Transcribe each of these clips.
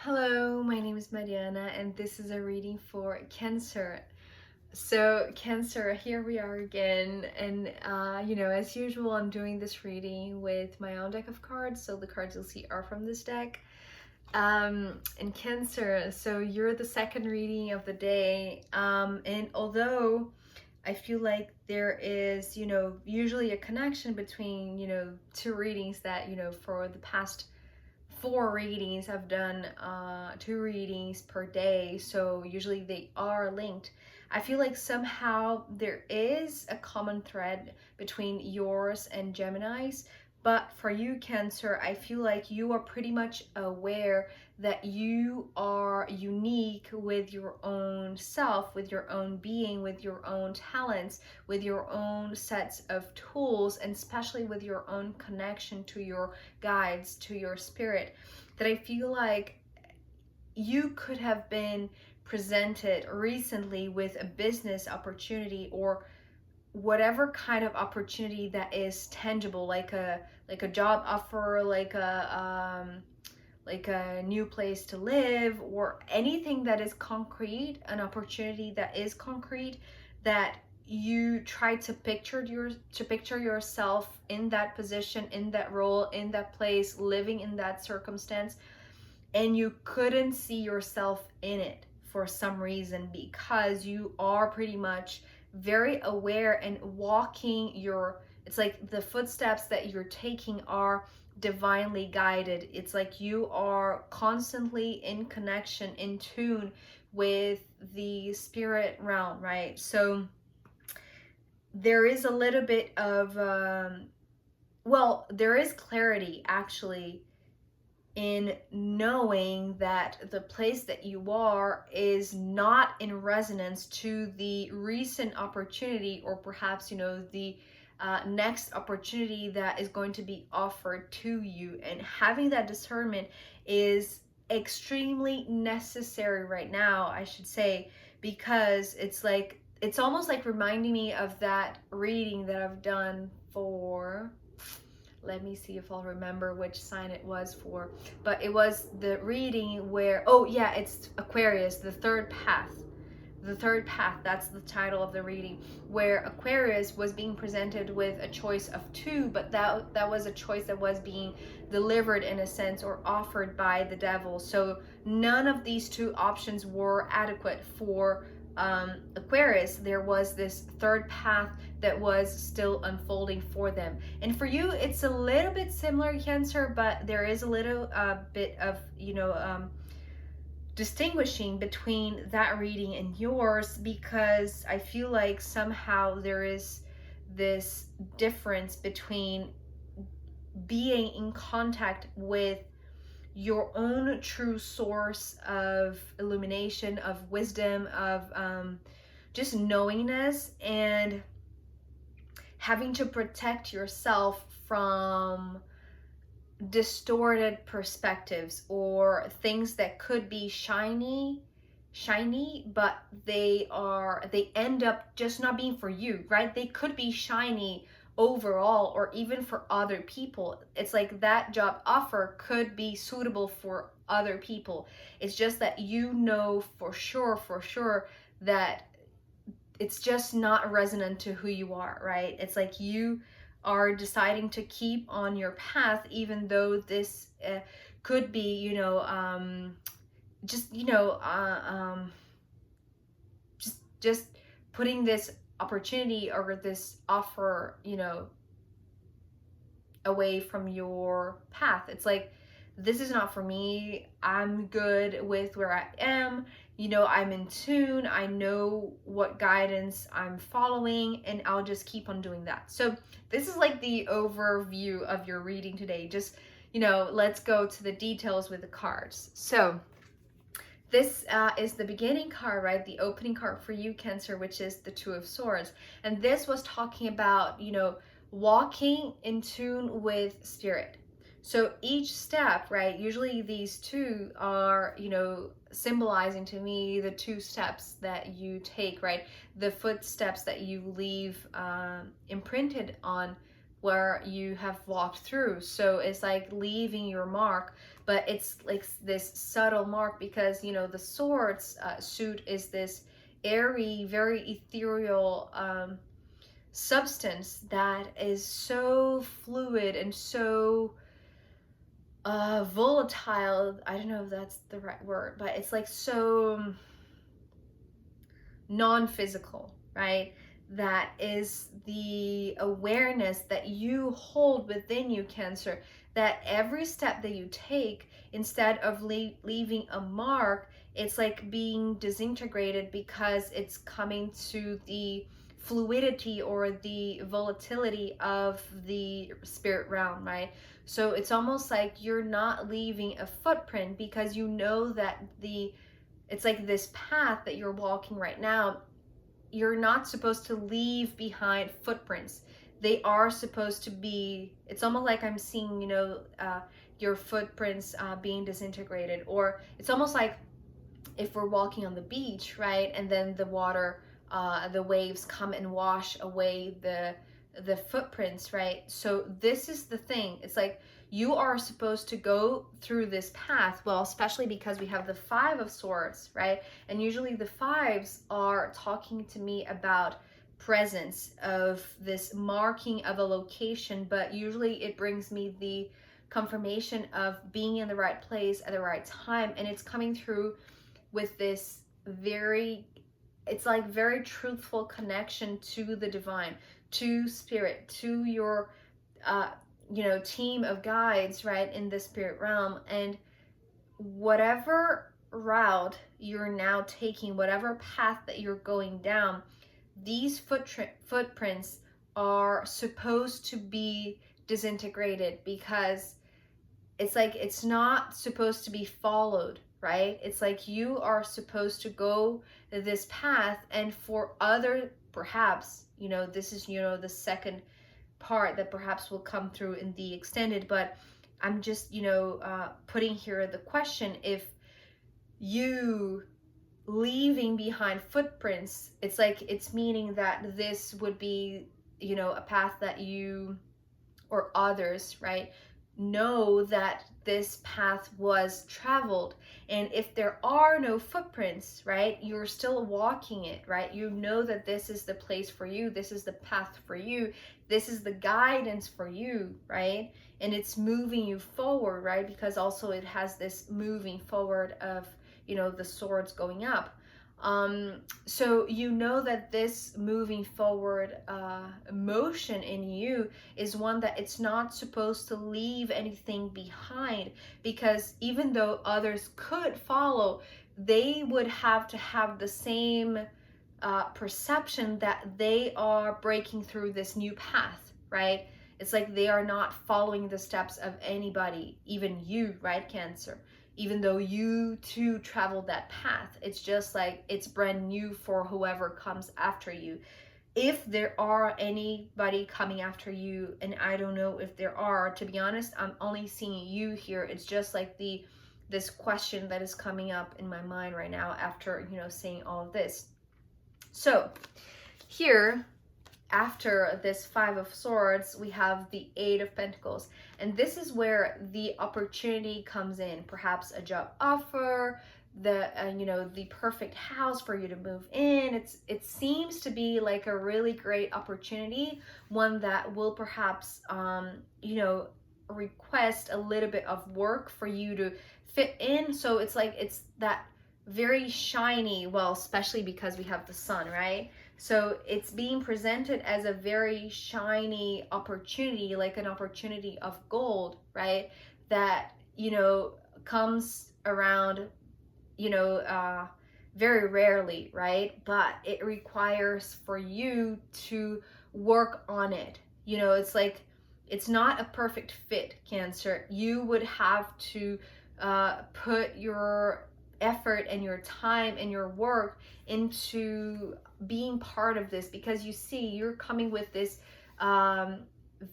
Hello, my name is Mariana and this is a reading for Cancer. So Cancer, here we are again, and as usual, I'm doing this reading with my own deck of cards, so the cards you'll see are from this deck. And Cancer, so you're the second reading of the day, and although I feel like there is, usually a connection between, two readings that, for the past 4 readings, I've done 2 readings per day, so usually they are linked. I feel like somehow there is a common thread between yours and Gemini's, but for you, Cancer, I feel like you are pretty much aware that you are unique with your own self, with your own being, with your own talents, with your own sets of tools, and especially with your own connection to your guides, to your spirit. That I feel like you could have been presented recently with a business opportunity or whatever kind of opportunity that is tangible, like a job offer, like a new place to live, or anything that is concrete, an opportunity that is concrete, that you try to picture yourself in that position, in that role, in that place, living in that circumstance, and you couldn't see yourself in it for some reason, because you are pretty much very aware and walking your, it's like the footsteps that you're taking are divinely guided. It's like you are constantly in connection, in tune with the spirit realm, right? So there is a little bit of there is clarity actually in knowing that the place that you are is not in resonance to the recent opportunity, or perhaps the next opportunity that is going to be offered to you. And having that discernment is extremely necessary right now, I should say, because it's almost like reminding me of that reading that I've done for, let me see if I'll remember which sign it was for, but it was the reading where, oh yeah, it's Aquarius, the third path. The third path, that's the title of the reading, where Aquarius was being presented with a choice of two, but that was a choice that was being delivered in a sense, or offered by the devil. So none of these two options were adequate for Aquarius. There was this third path that was still unfolding for them. And for you, it's a little bit similar, Cancer, but there is a little bit of, distinguishing between that reading and yours, because I feel like somehow there is this difference between being in contact with your own true source of illumination, of wisdom, of just knowingness, and having to protect yourself from distorted perspectives or things that could be shiny, but they end up just not being for you, right? They could be shiny overall, or even for other people. It's like that job offer could be suitable for other people. It's just that for sure that it's just not resonant to who you are, right? It's like you are deciding to keep on your path, even though this could be, just just putting this opportunity or this offer, away from your path. It's like, this is not for me. I'm good with where I am. I'm in tune. I know what guidance I'm following, and I'll just keep on doing that. So this is like the overview of your reading today. Just, let's go to the details with the cards. So this is the beginning card, right? The opening card for you, Cancer, which is the Two of Swords. And this was talking about, walking in tune with spirit. So each step, right? Usually these two are, symbolizing to me the two steps that you take, right? The footsteps that you leave imprinted on where you have walked through. So it's like leaving your mark, but it's like this subtle mark, because you know the swords suit is this airy, very ethereal substance that is so fluid and so volatile. I don't know if that's the right word, but it's like so non-physical, right? That is the awareness that you hold within you, Cancer, that every step that you take, instead of leaving a mark, it's like being disintegrated, because it's coming to the fluidity or the volatility of the spirit realm, right? So it's almost like you're not leaving a footprint, because you know that it's like this path that you're walking right now, you're not supposed to leave behind footprints. They are supposed to be, it's almost like I'm seeing, you know, your footprints being disintegrated. Or it's almost like if we're walking on the beach, right? And then the water, the waves come and wash away the footprints, right? So this is the thing. It's like you are supposed to go through this path. Well, especially because we have the Five of Swords, right? And usually the fives are talking to me about presence, of this marking of a location, but usually it brings me the confirmation of being in the right place at the right time. And it's coming through with this very, it's like very truthful connection to the divine, to spirit, to your you know, team of guides, right, in the spirit realm. And whatever route you're now taking, whatever path that you're going down, these footprints are supposed to be disintegrated, because it's like it's not supposed to be followed, right? It's like you are supposed to go this path, and for other, perhaps, you know, this is, you know, the second part that perhaps will come through in the extended, but I'm just, you know, putting here the question, if you leaving behind footprints, it's like it's meaning that this would be, you know, a path that you or others, right, know that this path was traveled. And if there are no footprints, right, you're still walking it, right? You know that this is the place for you, this is the path for you, this is the guidance for you, right? And it's moving you forward, right? Because also it has this moving forward of, you know, the swords going up. So you know that this moving forward motion in you is one that it's not supposed to leave anything behind, because even though others could follow, they would have to have the same perception that they are breaking through this new path, right? It's like they are not following the steps of anybody, even you, right, Cancer? Even though you too traveled that path, it's just like it's brand new for whoever comes after you. If there are anybody coming after you, and I don't know if there are, to be honest, I'm only seeing you here. It's just like this question that is coming up in my mind right now after, you know, saying all of this. So here, after this Five of Swords, we have the Eight of Pentacles. And this is where the opportunity comes in. Perhaps a job offer, the you know, the perfect house for you to move in. It seems to be like a really great opportunity, one that will perhaps you know, request a little bit of work for you to fit in. So it's like it's that very shiny, well, especially because we have the sun, right? So it's being presented as a very shiny opportunity, like an opportunity of gold, right? That, you know, comes around, you know, very rarely, right? But it requires for you to work on it. You know, it's like, it's not a perfect fit, Cancer. You would have to put your effort and your time and your work into being part of this, because you see, you're coming with this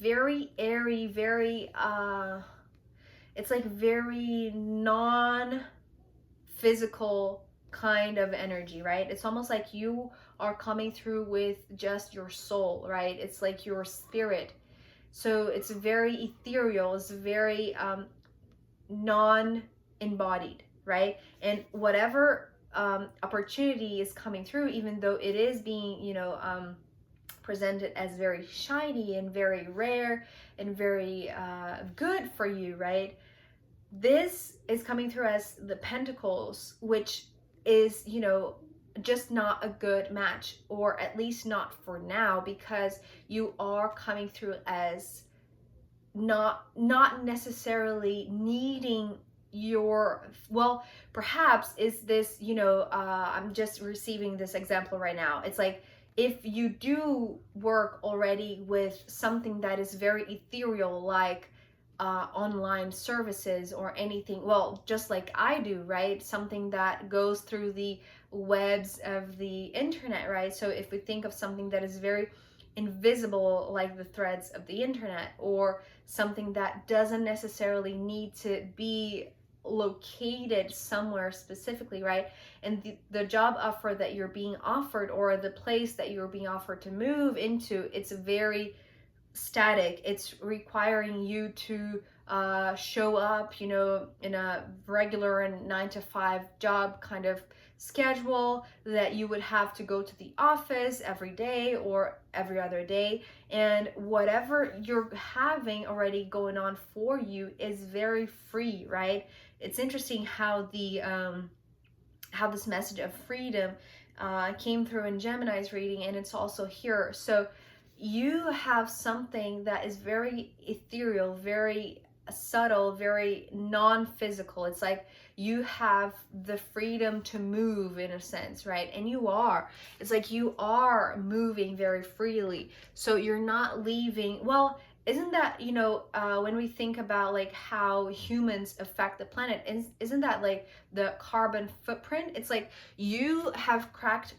very airy, very it's like very non-physical kind of energy, right? It's almost like you are coming through with just your soul, right? It's like your spirit, So it's very ethereal, it's very non-embodied, right? And whatever opportunity is coming through, even though it is being, presented as very shiny and very rare and very good for you, right? This is coming through as the Pentacles, which is, just not a good match, or at least not for now, because you are coming through as not necessarily needing your, well, perhaps is this, I'm just receiving this example right now. It's like, if you do work already with something that is very ethereal, like online services or anything, well, just like I do, right? Something that goes through the webs of the internet, right? So if we think of something that is very invisible, like the threads of the internet, or something that doesn't necessarily need to be located somewhere specifically, right? And the job offer that you're being offered, or the place that you're being offered to move into, it's very static. It's requiring you to show up, in a regular and 9 to 5 job kind of schedule, that you would have to go to the office every day or every other day. And whatever you're having already going on for you is very free, right? It's interesting how how this message of freedom came through in Gemini's reading, and it's also here. So you have something that is very ethereal, very subtle, very non-physical. It's like you have the freedom to move, in a sense, right? And it's like you are moving very freely. So you're not leaving, well, isn't that, when we think about like how humans affect the planet, isn't that like the carbon footprint? It's like you have cracked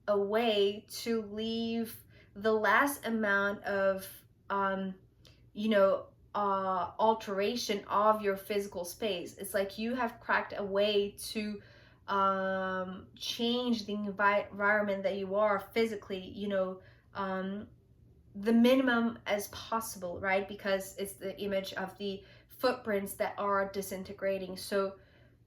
a way to leave the last amount of alteration of your physical space. It's like you have cracked a way to change the environment that you are physically, the minimum as possible, right? Because it's the image of the footprints that are disintegrating. So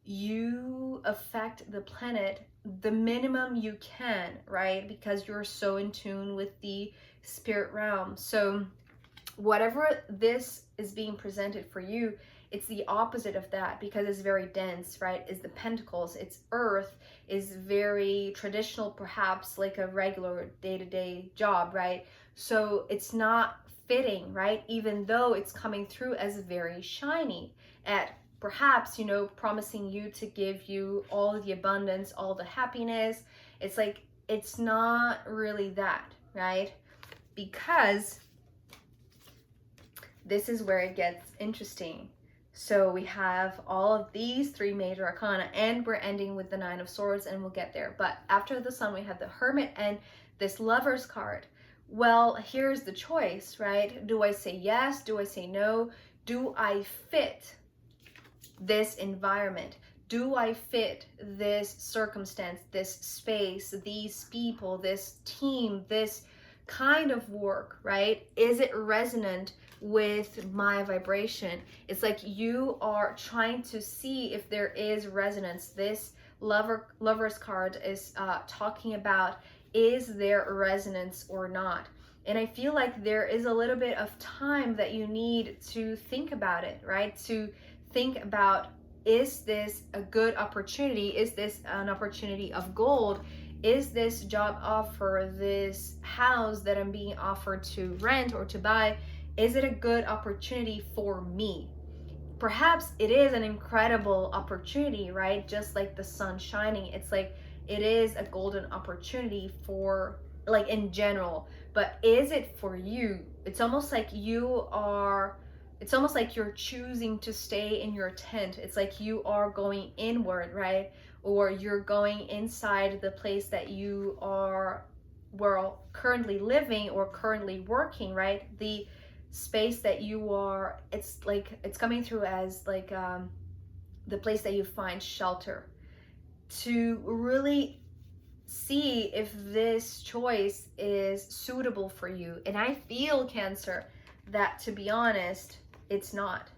you affect the planet the minimum you can, right? Because you're so in tune with the spirit realm. So whatever this is being presented for you, it's the opposite of that, because it's very dense, right? It's the Pentacles, it's earth, is very traditional, perhaps like a regular day-to-day job, right? So it's not fitting, right? Even though it's coming through as very shiny, at perhaps, promising you to give you all the abundance, all the happiness. It's like, it's not really that, right? Because this is where it gets interesting. So we have all of these 3 major arcana, and we're ending with the 9 of Swords, and we'll get there. But after the Sun, we have the Hermit and this Lover's card. Well, here's the choice, right? Do I say yes? Do I say no? Do I fit this environment? Do I fit this circumstance, this space, these people, this team, this kind of work, right? Is it resonant with my vibration? It's like you are trying to see if there is resonance. This Lover's card is talking about, is there resonance or not? And I feel like there is a little bit of time that you need to think about it, right? To think about, is this a good opportunity? Is this an opportunity of gold? Is this job offer, this house that I'm being offered to rent or to buy, is it a good opportunity for me? Perhaps it is an incredible opportunity, right? Just like the sun shining. It's like it is a golden opportunity for, like, in general. But is it for you? It's almost like you're choosing to stay in your tent. It's like you are going inward, right? Or you're going inside the place that you are, well, currently living or currently working, right? The space that you are, it's like, it's coming through as like the place that you find shelter, to really see if this choice is suitable for you. And I feel, Cancer, that, to be honest, it's not.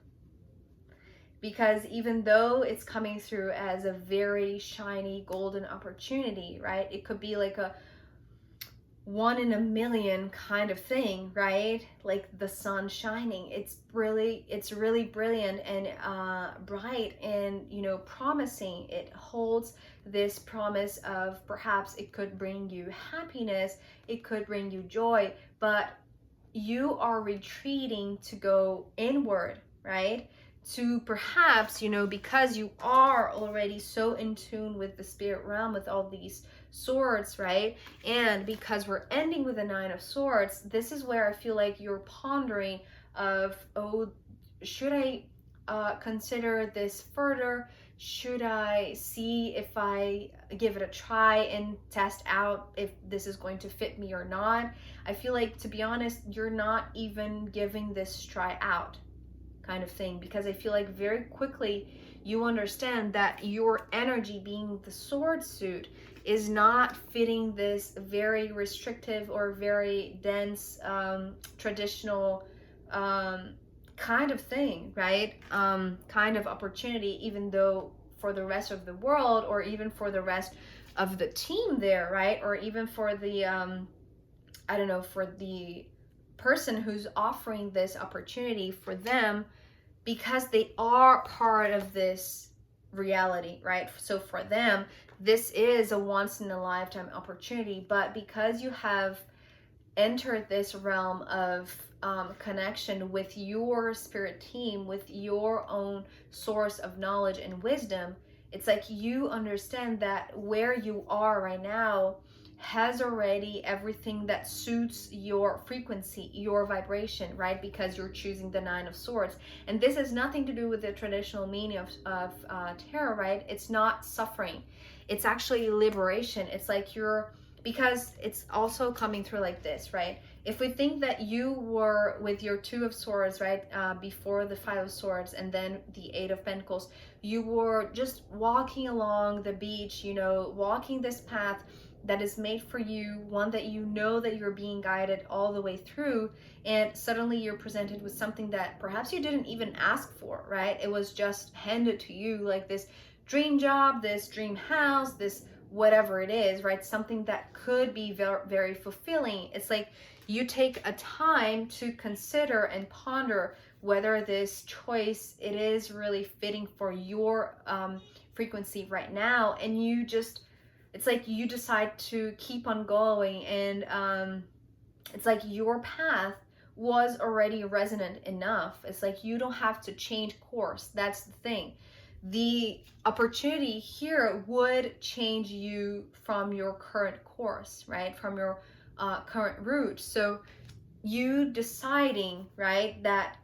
Because even though it's coming through as a very shiny golden opportunity, right? It could be like a 1 in a million kind of thing, right? Like the sun shining. It's really brilliant and bright and, you know, promising. It holds this promise of perhaps it could bring you happiness, it could bring you joy, but you are retreating to go inward, right? To perhaps, you know, because you are already so in tune with the spirit realm, with all these swords, right? And because we're ending with the 9 of Swords, this is where I feel like you're pondering of, oh, should I consider this further? Should I see if I give it a try and test out if this is going to fit me or not? I feel like, to be honest, you're not even giving this try out kind of thing, because I feel like very quickly you understand that your energy, being the sword suit, is not fitting this very restrictive or very dense traditional kind of thing, right? Kind of opportunity, even though for the rest of the world, or even for the rest of the team there, right? Or even for the I don't know, for the person who's offering this opportunity, for them, because they are part of this reality, right? So for them, this is a once in a lifetime opportunity. But because you have entered this realm of connection with your spirit team, with your own source of knowledge and wisdom, it's like you understand that where you are right now has already everything that suits your frequency, your vibration, right? Because you're choosing the 9 of Swords. And this has nothing to do with the traditional meaning of tarot, right? It's not suffering. It's actually liberation. It's like you're, because it's also coming through like this, right? If we think that you were with your 2 of Swords, right, before the 5 of Swords and then the 8 of Pentacles, you were just walking along the beach, you know, walking this path that is made for you, one that you know that you're being guided all the way through, and suddenly you're presented with something that perhaps you didn't even ask for, right? It was just handed to you, like this dream job, this dream house, this whatever it is, right? Something that could be very, very fulfilling. It's like you take a time to consider and ponder whether this choice, it is really fitting for your frequency right now, and you just, it's like you decide to keep on going, and it's like your path was already resonant enough. It's like you don't have to change course. That's the thing. The opportunity here would change you from your current course, right? From your current route. So you deciding, right, that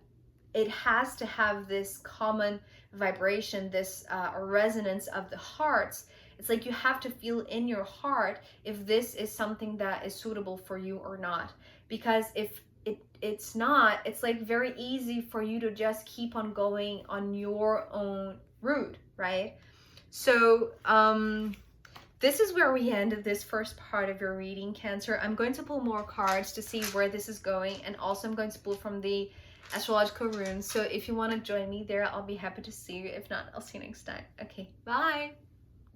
it has to have this common vibration, this resonance of the hearts. It's like you have to feel in your heart if this is something that is suitable for you or not. Because if it's not, it's like very easy for you to just keep on going on your own route, right? So this is where we end this first part of your reading, Cancer. I'm going to pull more cards to see where this is going, and also I'm going to pull from the astrological runes. So if you want to join me there, I'll be happy to see you. If not, I'll see you next time. Okay, bye.